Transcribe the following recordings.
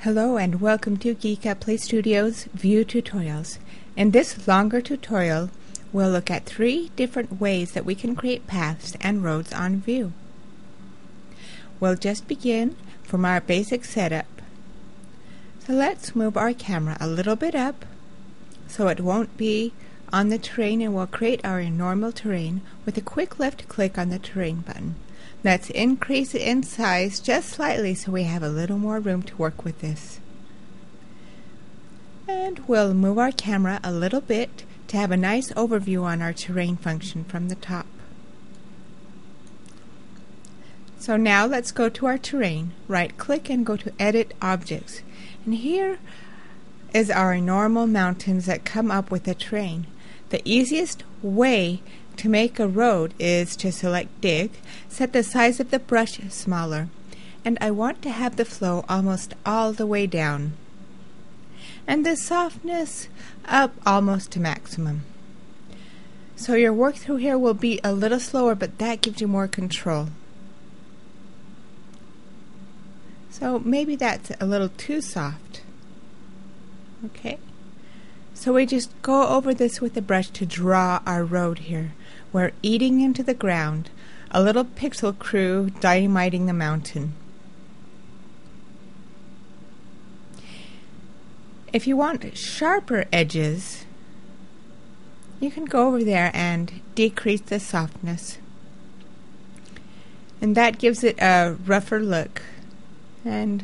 Hello and welcome to Geekatplay Studios View Tutorials. In this longer tutorial, we'll look at 3 different ways that we can create paths and roads on View. We'll just begin from our basic setup. So let's move our camera a little bit up so it won't be on the terrain, and we'll create our normal terrain with a quick left click on the terrain button. Let's increase it in size just slightly so we have a little more room to work with this. And we'll move our camera a little bit to have a nice overview on our terrain function from the top. So now let's go to our terrain, right click and go to Edit Objects. And here is our normal mountains that come up with the terrain. The easiest way to make a road is to select Dig, set the size of the brush smaller, and I want to have the flow almost all the way down, and the softness up almost to maximum. So your work through here will be a little slower, but that gives you more control. So maybe that's a little too soft. Okay. So we just go over this with the brush to draw our road here. We're eating into the ground, a little pixel crew dynamiting the mountain. If you want sharper edges, you can go over there and decrease the softness. And that gives it a rougher look. And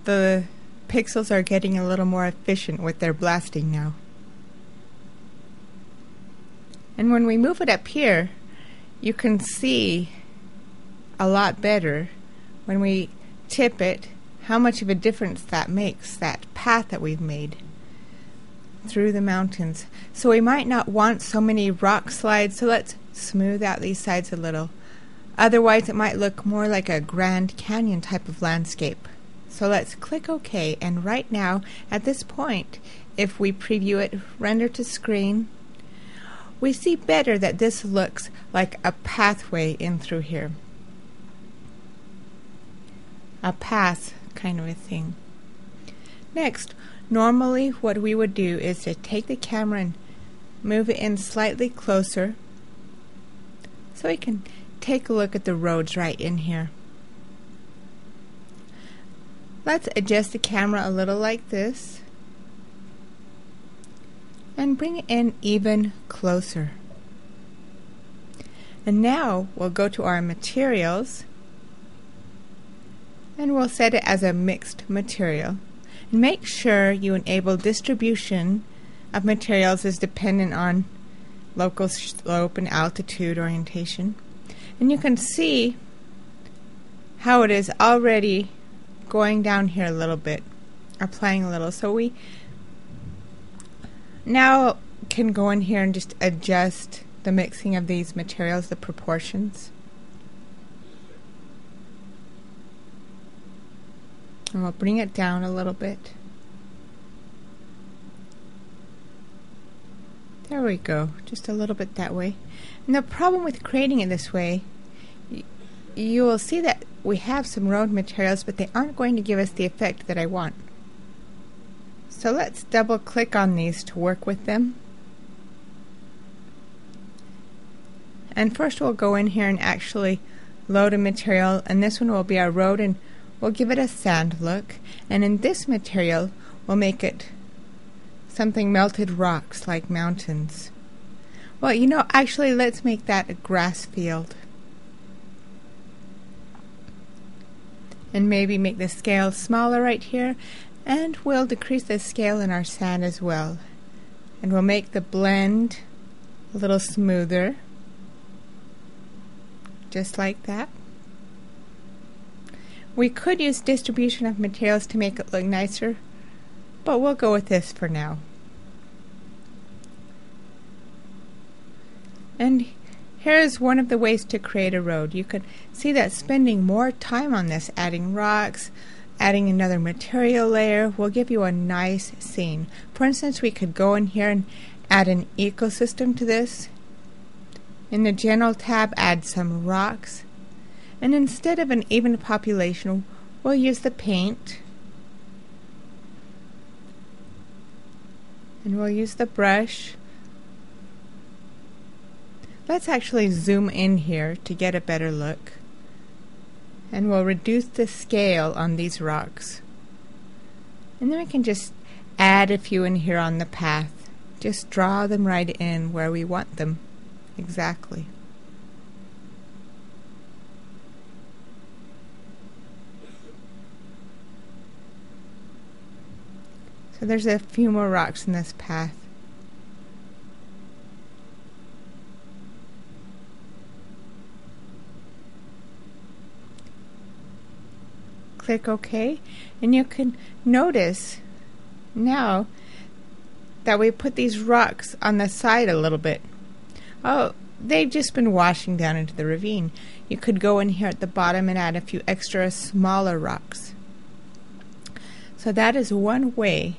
the pixels are getting a little more efficient with their blasting now. And when we move it up here, you can see a lot better when we tip it how much of a difference that makes, that path that we've made through the mountains. So we might not want so many rock slides, so let's smooth out these sides a little. Otherwise it might look more like a Grand Canyon type of landscape. So let's click OK, and right now at this point, if we preview it, render to screen, we see better that this looks like a pathway in through here. A path kind of a thing. Next, normally what we would do is to take the camera and move it in slightly closer so we can take a look at the roads right in here. Let's adjust the camera a little like this and bring it in even closer. And now we'll go to our materials and we'll set it as a mixed material. And make sure you enable distribution of materials is dependent on local slope and altitude orientation. And you can see how it is already going down here a little bit, applying a little. So we now can go in here and just adjust the mixing of these materials, the proportions. And we'll bring it down a little bit. There we go, just a little bit that way. And the problem with creating it this way, you will see that we have some road materials, but they aren't going to give us the effect that I want. So let's double click on these to work with them. And first we'll go in here and actually load a material, and this one will be our road, and we'll give it a sand look. And in this material we'll make it something melted rocks like mountains. Well, you know, actually let's make that a grass field. And maybe make the scale smaller right here, and we'll decrease the scale in our sand as well. And we'll make the blend a little smoother, just like that. We could use distribution of materials to make it look nicer, but we'll go with this for now. And here's one of the ways to create a road. You can see that spending more time on this, adding rocks, adding another material layer, will give you a nice scene. For instance, we could go in here and add an ecosystem to this. In the General tab, add some rocks. And instead of an even population, we'll use the paint And we'll use the brush. Let's actually zoom in here to get a better look. And we'll reduce the scale on these rocks. And then we can just add a few in here on the path. Just draw them right in where we want them. Exactly. So there's a few more rocks in this path. Click OK, and you can notice now that we put these rocks on the side a little bit. Oh, they've just been washing down into the ravine. You could go in here at the bottom and add a few extra smaller rocks. So that is one way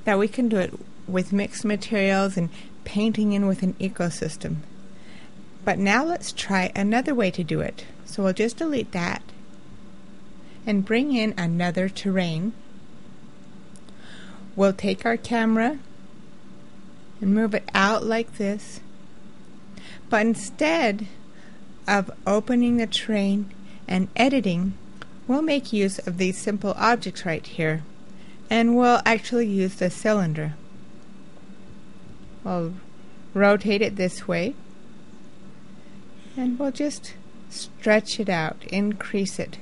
that we can do it with mixed materials and painting in with an ecosystem. But now let's try another way to do it. So we'll just delete that and bring in another terrain. We'll take our camera and move it out like this. But instead of opening the terrain and editing, we'll make use of these simple objects right here. And we'll actually use the cylinder. We'll rotate it this way. And we'll just stretch it out, increase it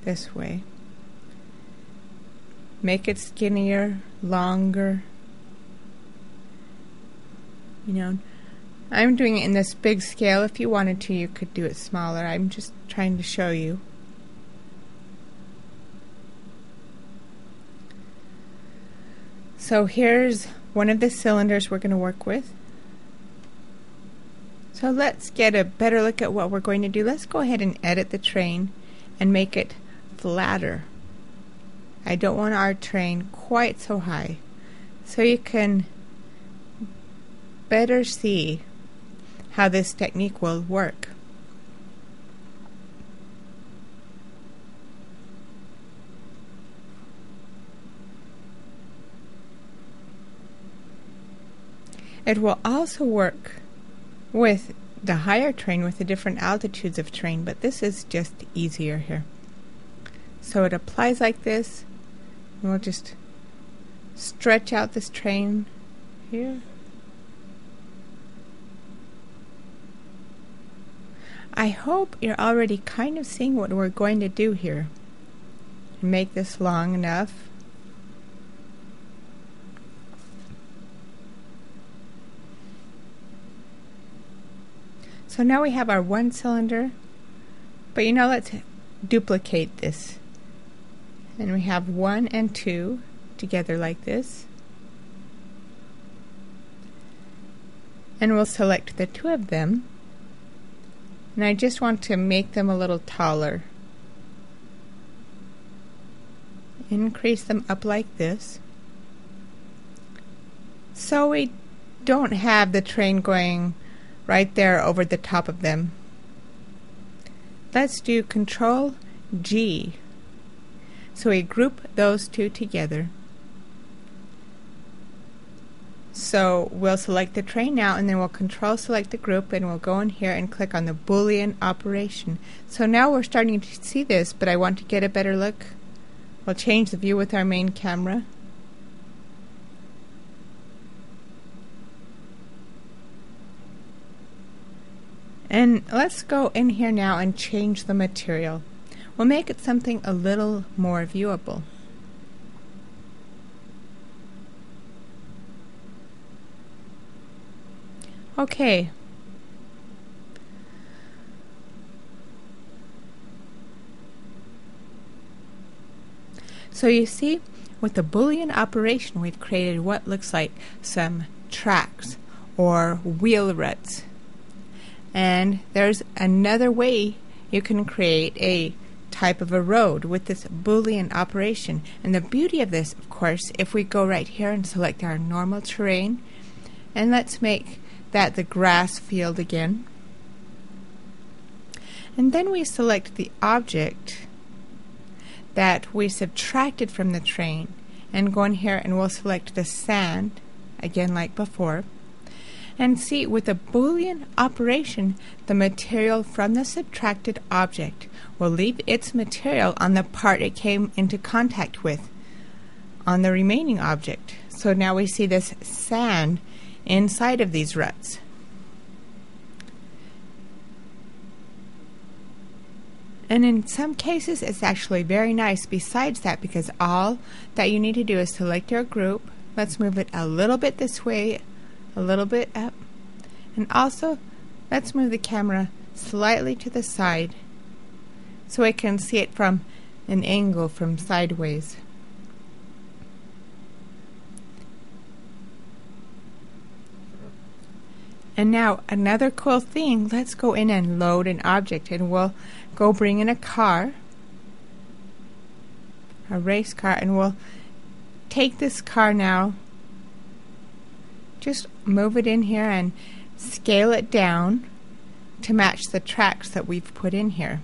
this way. Make it skinnier, longer. You know, I'm doing it in this big scale. If you wanted to, you could do it smaller. I'm just trying to show you. So here's one of the cylinders we're going to work with. So let's get a better look at what we're going to do. Let's go ahead and edit the terrain and make it flatter. I don't want our terrain quite so high, so you can better see how this technique will work. It will also work with the higher terrain with the different altitudes of terrain, but this is just easier here. So it applies like this, and we'll just stretch out this terrain here. I hope you're already kind of seeing what we're going to do here. Make this long enough. So now we have our one cylinder, but you know, let's duplicate this. And we have 1 and 2 together like this. And we'll select the two of them. And I just want to make them a little taller. Increase them up like this. So we don't have the train going right there over the top of them. Let's do Control G. So we group those two together. So we'll select the train now, and then we'll Control select the group, and we'll go in here and click on the Boolean operation. So now we're starting to see this, but I want to get a better look. We'll change the view with our main camera. And let's go in here now and change the material. We'll make it something a little more viewable. Okay. So you see, with the Boolean operation, we've created what looks like some tracks or wheel ruts. And there's another way you can create a type of a road with this Boolean operation. And the beauty of this, of course, if we go right here and select our normal terrain, and let's make that the grass field again. And then we select the object that we subtracted from the terrain and go in here and we'll select the sand. again like before. And see, with a Boolean operation, the material from the subtracted object will leave its material on the part it came into contact with on the remaining object. So now we see this sand inside of these ruts. And in some cases it's actually very nice besides that, because all that you need to do is select your group. Let's move it a little bit this way, a little bit up, and also let's move the camera slightly to the side so I can see it from an angle from sideways. And now another cool thing, let's go in and load an object, and we'll go bring in a car, a race car, and we'll take this car now, just move it in here and scale it down to match the tracks that we've put in here.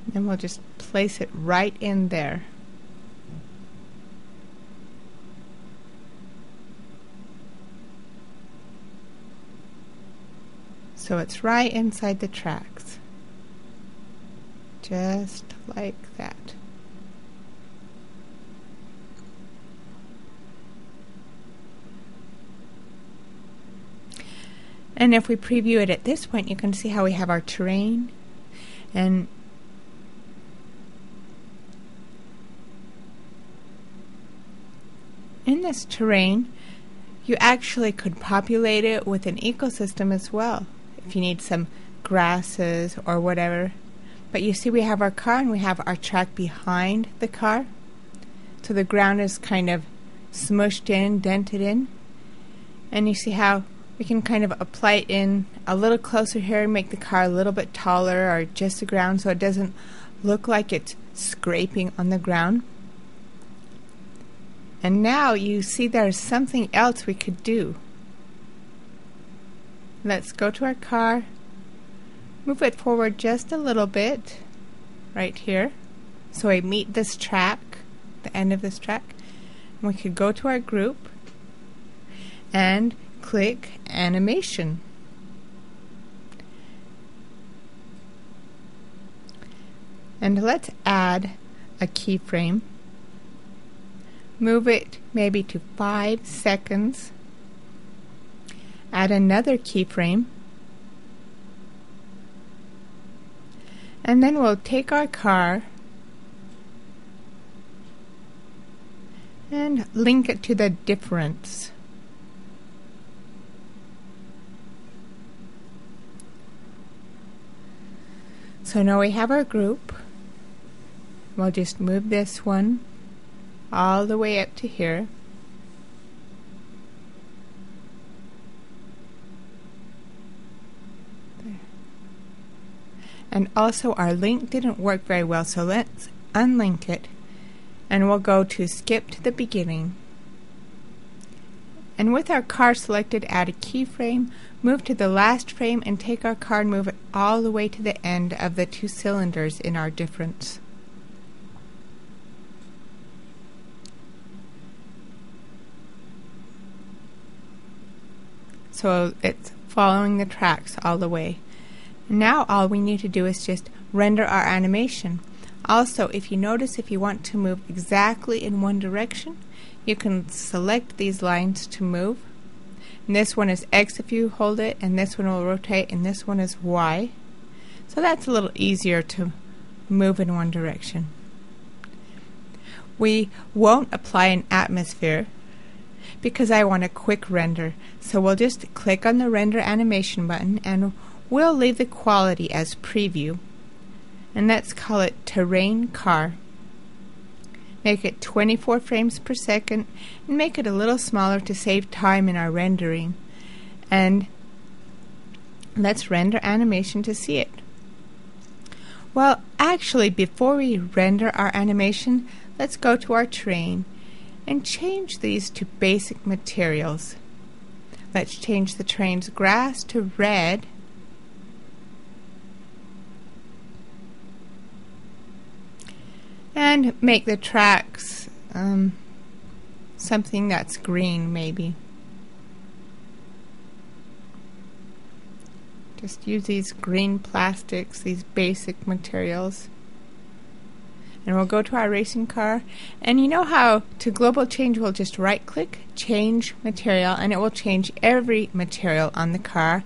Then we'll just place it right in there. So it's right inside the tracks, just like that. And if we preview it at this point, you can see how we have our terrain, and in this terrain you actually could populate it with an ecosystem as well if you need some grasses or whatever. But you see we have our car and we have our track behind the car, so the ground is kind of smushed in, dented in, and you see how we can kind of apply it in a little closer here and make the car a little bit taller, or just the ground, so it doesn't look like it's scraping on the ground. And now you see there's something else we could do. Let's go to our car, move it forward just a little bit right here so I meet this track, the end of this track. And we could go to our group and click animation. And let's add a keyframe. Move it maybe to 5 seconds. Add another keyframe. And then we'll take our car and link it to the difference. So now we have our group. We'll just move this one all the way up to here. There. And also our link didn't work very well, so let's unlink it, and we'll go to skip to the beginning. And with our car selected, add a keyframe, move to the last frame, and take our car and move it all the way to the end of the 2 cylinders in our difference. So it's following the tracks all the way. Now all we need to do is just render our animation. Also, if you notice, if you want to move exactly in one direction, you can select these lines to move. And this one is X if you hold it, and this one will rotate, and this one is Y. So that's a little easier to move in one direction. We won't apply an atmosphere because I want a quick render. So we'll just click on the render animation button, and we'll leave the quality as preview. And let's call it terrain car. Make it 24 frames per second, and make it a little smaller to save time in our rendering. And let's render animation to see it. Well, actually, before we render our animation, let's go to our terrain and change these to basic materials. Let's change the terrain's grass to red, and And make the tracks something that's green, maybe. Just use these green plastics, these basic materials. And we'll go to our racing car. And you know how to global change, we'll just right click, change material, and it will change every material on the car.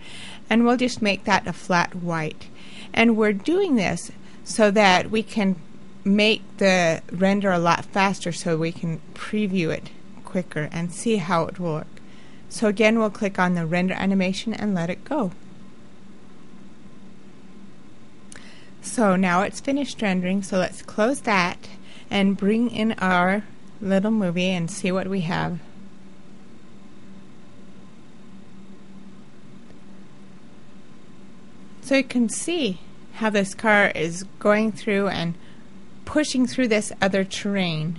And we'll just make that a flat white. And we're doing this so that we can make the render a lot faster, so we can preview it quicker and see how it will work. So again, we'll click on the render animation and let it go. So now it's finished rendering, so let's close that and bring in our little movie and see what we have. So you can see how this car is going through and pushing through this other terrain.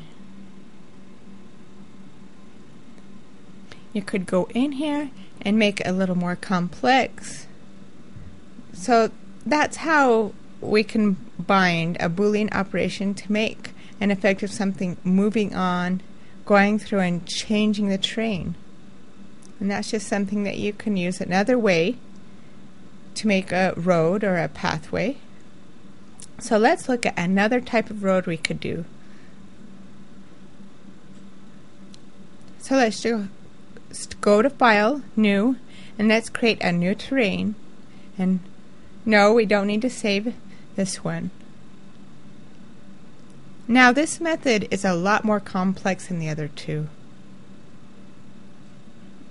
You could go in here and make it a little more complex. So that's how we can bind a Boolean operation to make an effect of something moving on, going through and changing the terrain. And that's just something that you can use another way to make a road or a pathway. So let's look at another type of road we could do. So let's go to File, New, and let's create a new terrain. And no, we don't need to save this one. Now this method is a lot more complex than the other two,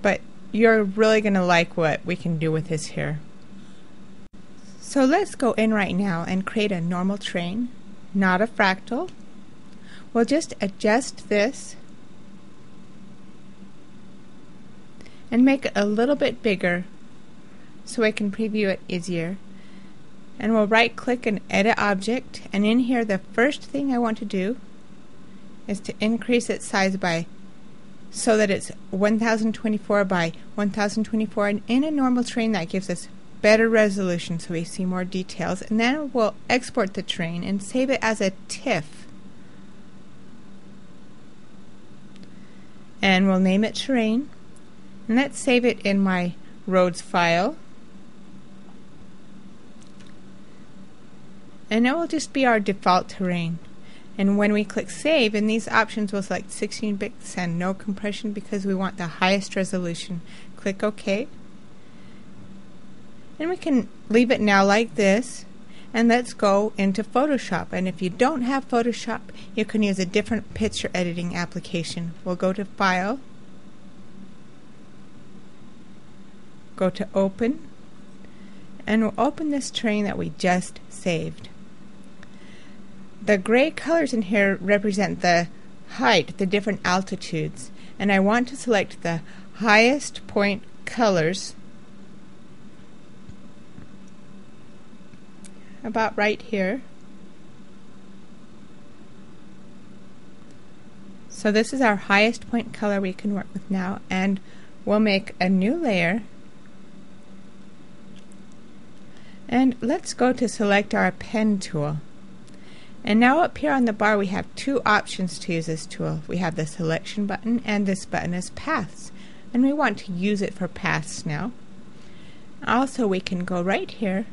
but you're really going to like what we can do with this here. So let's go in right now and create a normal terrain, not a fractal. We'll just adjust this and make it a little bit bigger so I can preview it easier. And we'll right click and edit object, and in here the first thing I want to do is to increase its size by so that it's 1024 by 1024, and in a normal terrain that gives us better resolution so we see more details. And then we'll export the terrain and save it as a TIFF, and we'll name it terrain, and let's save it in my roads file. And it will just be our default terrain. And when we click save, in these options we'll select 16 bits and no compression because we want the highest resolution. Click OK. And we can leave it now like this. And let's go into Photoshop. And if you don't have Photoshop, you can use a different picture editing application. We'll go to File, go to Open, and we'll open this terrain that we just saved. The gray colors in here represent the height, the different altitudes, and I want to select the highest point colors about right here. So this is our highest point color we can work with now, and we'll make a new layer. And let's go to select our pen tool. And now up here on the bar we have two options to use this tool. We have the selection button, and this button is paths, and we want to use it for paths now. Also we can go right here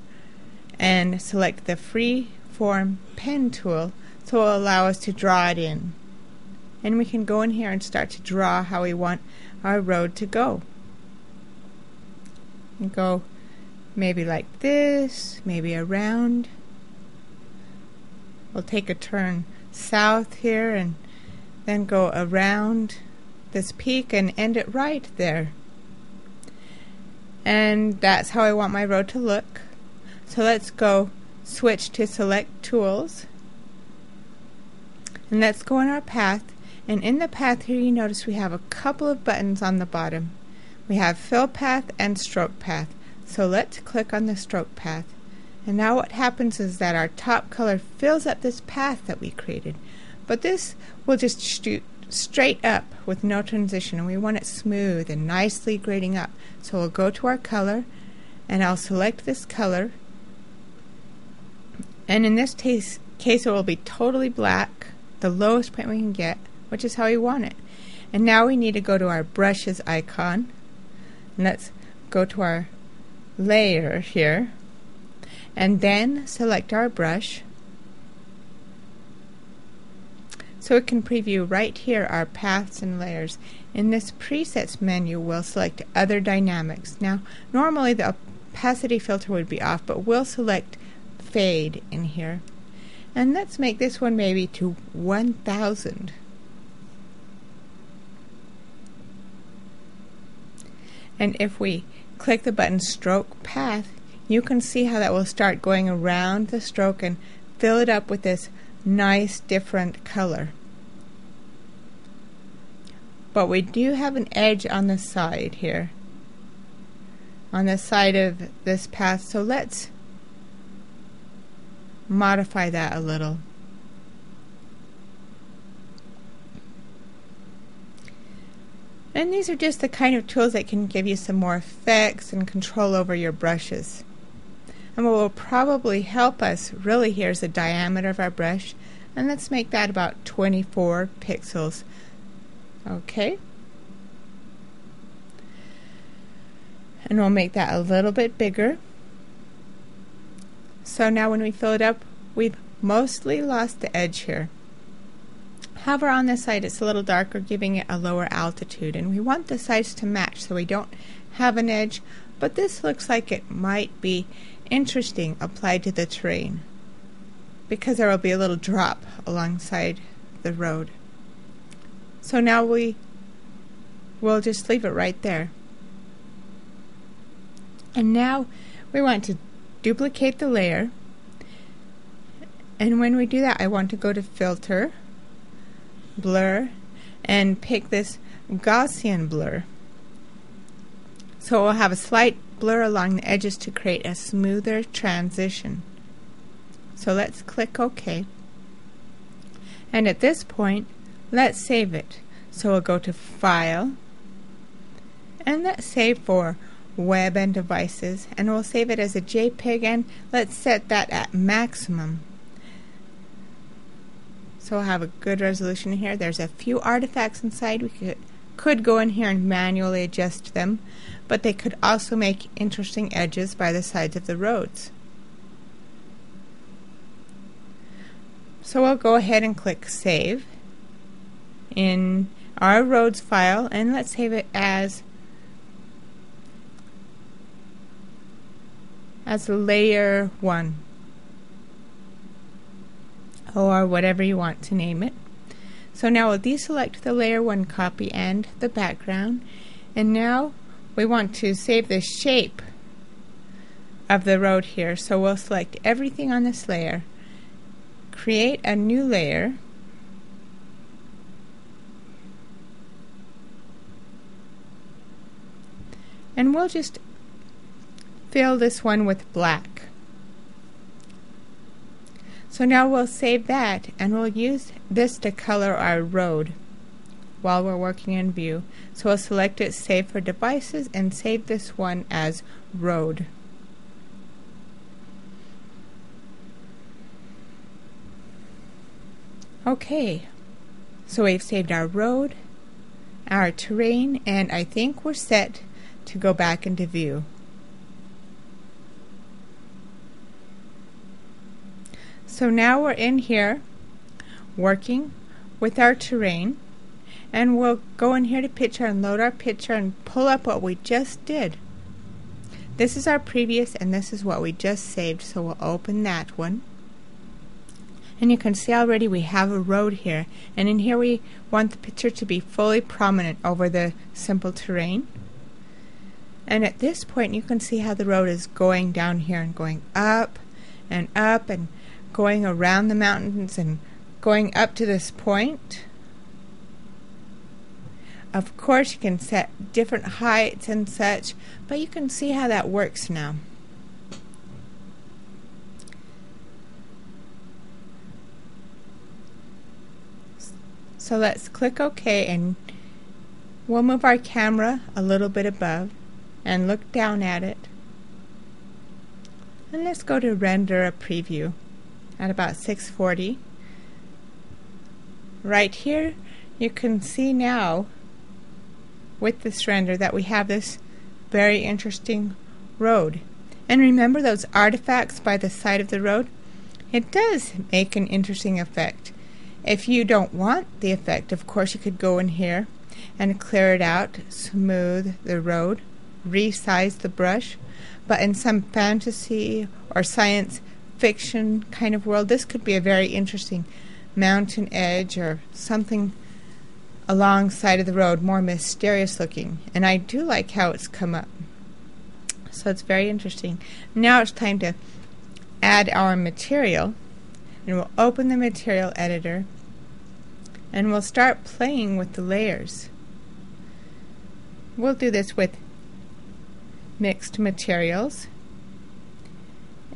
and select the free form pen tool, so it will allow us to draw it in. And we can go in here and start to draw how we want our road to go. And go maybe like this, maybe around. We'll take a turn south here and then go around this peak and end it right there. And that's how I want my road to look. So let's go switch to select tools, and let's go in our path. And in the path here you notice we have a couple of buttons on the bottom. We have fill path and stroke path. So let's click on the stroke path. And now what happens is that our top color fills up this path that we created. But this will just shoot straight up with no transition, and we want it smooth and nicely grading up. So we'll go to our color, and I'll select this color. And in this case it will be totally black. the lowest point we can get, which is how we want it. And now we need to go to our brushes icon. And let's go to our layer here. And then select our brush. So it can preview right here our paths and layers. In this presets menu, we'll select other dynamics. Now, normally the opacity filter would be off, but we'll select fade in here. And let's make this one maybe to 1000. And if we click the button stroke path, you can see how that will start going around the stroke and fill it up with this nice different color. But we do have an edge on the side here, on the side of this path, so let's modify that a little. And these are just the kind of tools that can give you some more effects and control over your brushes. And what will probably help us really here is the diameter of our brush, and let's make that about 24 pixels. Okay. And we'll make that a little bit bigger. So now when we fill it up, we've mostly lost the edge here. However, on this side it's a little darker, giving it a lower altitude, and we want the sides to match so we don't have an edge, but this looks like it might be interesting applied to the terrain because there will be a little drop alongside the road. So now we'll just leave it right there. And now we want to duplicate the layer, and when we do that I want to go to filter, blur, and pick this Gaussian blur. So we'll have a slight blur along the edges to create a smoother transition. So let's click OK. And at this point, let's save it. So we'll go to File, and let's save for Web and Devices, and we'll save it as a JPEG, and let's set that at maximum. So we'll have a good resolution here. There's a few artifacts inside. We could go in here and manually adjust them, but they could also make interesting edges by the sides of the roads. So we'll go ahead and click Save in our roads file, and let's save it as layer 1, or whatever you want to name it. So now we'll deselect the layer 1 copy and the background, and now we want to save the shape of the road here. So we'll select everything on this layer, create a new layer, and we'll just fill this one with black. So now we'll save that, and we'll use this to color our road while we're working in view. So we'll select it, save for devices, and save this one as road. Okay, so we've saved our road, our terrain, and I think we're set to go back into view. So now we're in here working with our terrain, and we'll go in here to picture and load our picture and pull up what we just did. This is our previous, and this is what we just saved, so we'll open that one. And you can see already we have a road here, and in here we want the picture to be fully prominent over the simple terrain. And at this point you can see how the road is going down here and going up and going around the mountains and going up to this point. Of course you can set different heights and such, but you can see how that works now. So let's click OK, and we'll move our camera a little bit above and look down at it. And let's go to render a preview at about 640. right here you can see now with this render that we have this very interesting road. And remember those artifacts by the side of the road? It does make an interesting effect. If you don't want the effect, of course you could go in here and clear it out, smooth the road, resize the brush. But in some fantasy or science fiction kind of world, this could be a very interesting mountain edge or something alongside of the road, more mysterious looking. And I do like how it's come up. So it's very interesting. Now it's time to add our material, and we'll open the material editor and we'll start playing with the layers. We'll do this with mixed materials,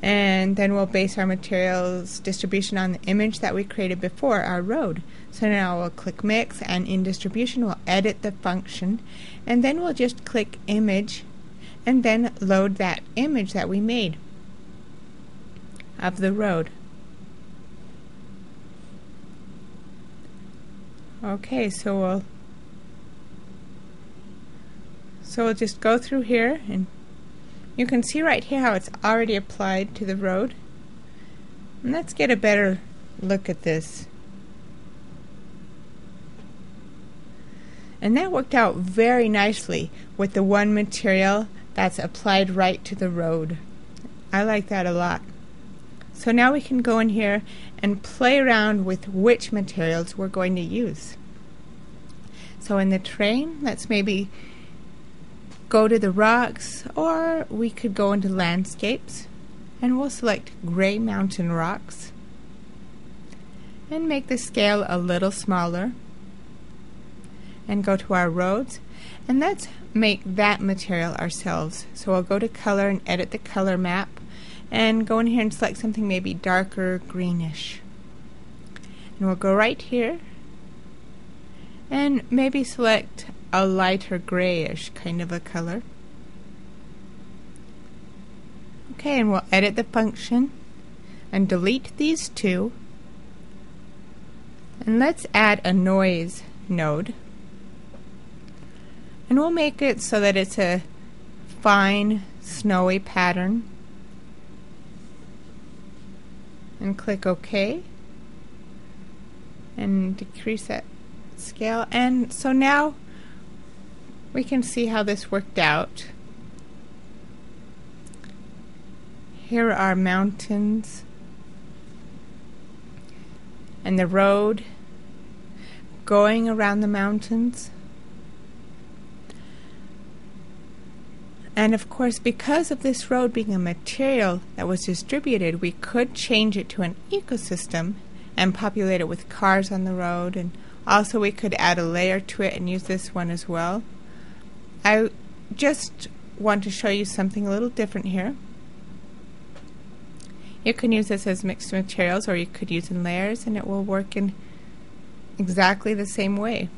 and then we'll base our materials distribution on the image that we created before, our road. So now we'll click mix, and in distribution we'll edit the function, and then we'll just click image and then load that image that we made of the road. Okay, so we'll just go through here, and you can see right here how it's already applied to the road. And let's get a better look at this. And that worked out very nicely with the one material that's applied right to the road. I like that a lot. So now we can go in here and play around with which materials we're going to use. So in the terrain, let's maybe go to the rocks, or we could go into landscapes, and we'll select gray mountain rocks and make the scale a little smaller, and go to our roads, and let's make that material ourselves. So we'll go to color and edit the color map, and go in here and select something maybe darker greenish, and we'll go right here and maybe select a lighter grayish kind of a color. Okay, and we'll edit the function and delete these two, and let's add a noise node, and we'll make it so that it's a fine snowy pattern, and click OK and decrease that scale. And so now we can see how this worked out. Here are mountains and the road going around the mountains. And of course, because of this road being a material that was distributed, we could change it to an ecosystem and populate it with cars on the road, and also we could add a layer to it and use this one as well. I just want to show you something a little different here. You can use this as mixed materials, or you could use in layers, and it will work in exactly the same way.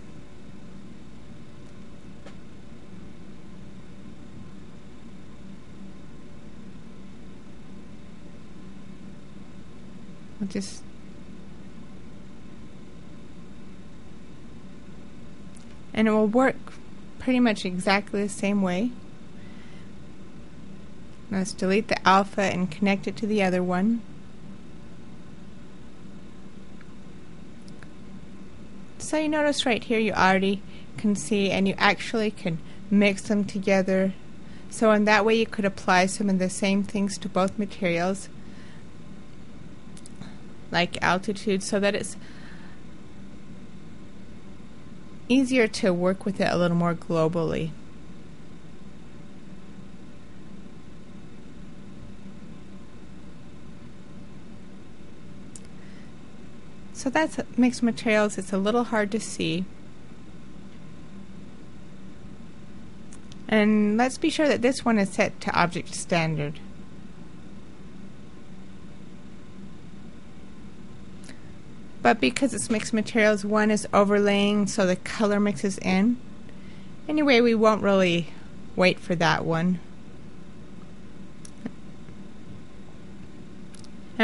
And it will work pretty much exactly the same way. Let's delete the alpha and connect it to the other one. So you notice right here you already can see, and you actually can mix them together. So in that way you could apply some of the same things to both materials, like altitude, so that it's easier to work with it a little more globally. So that's mixed materials. It's a little hard to see. And let's be sure that this one is set to object standard. But because it's mixed materials, one is overlaying so the color mixes in. Anyway, we won't really wait for that one.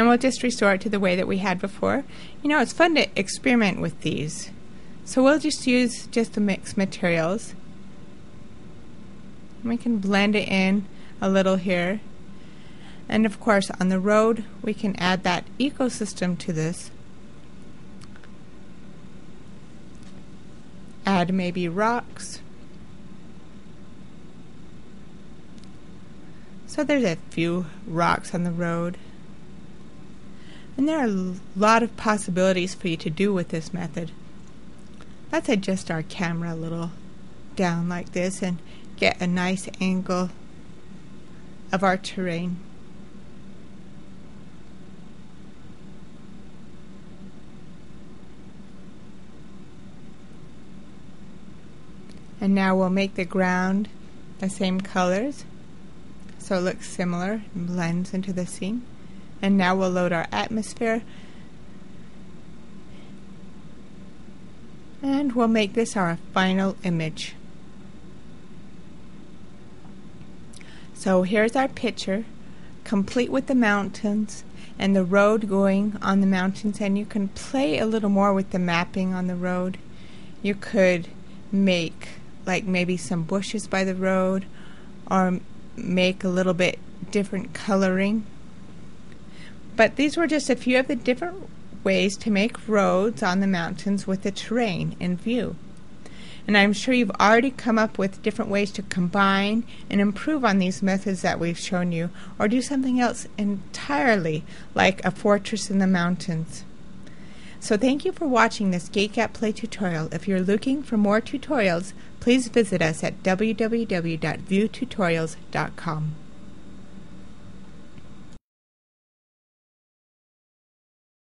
And we'll just restore it to the way that we had before. You know, it's fun to experiment with these. So we'll just use just the mixed materials. We can blend it in a little here. And of course on the road we can add that ecosystem to this. Add maybe rocks. So there's a few rocks on the road. And there are a lot of possibilities for you to do with this method. Let's adjust our camera a little down like this and get a nice angle of our terrain. And now we'll make the ground the same colors so it looks similar and blends into the scene. And now we'll load our atmosphere and we'll make this our final image. So here's our picture, complete with the mountains and the road going on the mountains, and you can play a little more with the mapping on the road. You could make like maybe some bushes by the road, or make a little bit different coloring. But these were just a few of the different ways to make roads on the mountains with the terrain in view. And I'm sure you've already come up with different ways to combine and improve on these methods that we've shown you, or do something else entirely, like a fortress in the mountains. So thank you for watching this Geekatplay tutorial. If you're looking for more tutorials, please visit us at www.viewtutorials.com.